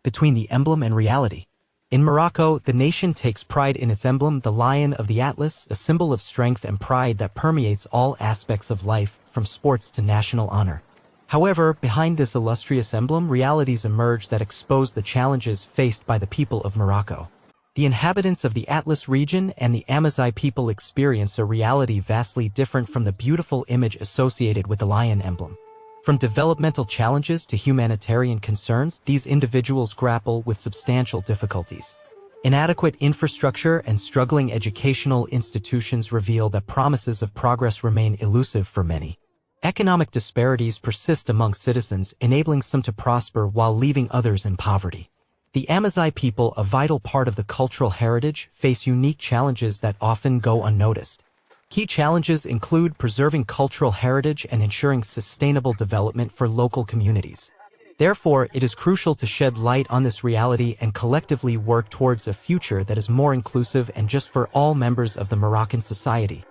between the emblem and reality. In Morocco, the nation takes pride in its emblem, the lion of the Atlas, a symbol of strength and pride that permeates all aspects of life, from sports to national honor. However, behind this illustrious emblem, realities emerge that expose the challenges faced by the people of Morocco. The inhabitants of the Atlas region and the AMAZIGH people experience a reality vastly different from the beautiful image associated with the lion emblem. From developmental challenges to humanitarian concerns, these individuals grapple with substantial difficulties. Inadequate infrastructure and struggling educational institutions reveal that promises of progress remain elusive for many. Economic disparities persist among citizens, enabling some to prosper while leaving others in poverty. The AMAZIGH people, a vital part of the cultural heritage, face unique challenges that often go unnoticed. Key challenges include preserving cultural heritage and ensuring sustainable development for local communities. Therefore, it is crucial to shed light on this reality and collectively work towards a future that is more inclusive and just for all members of the Moroccan society.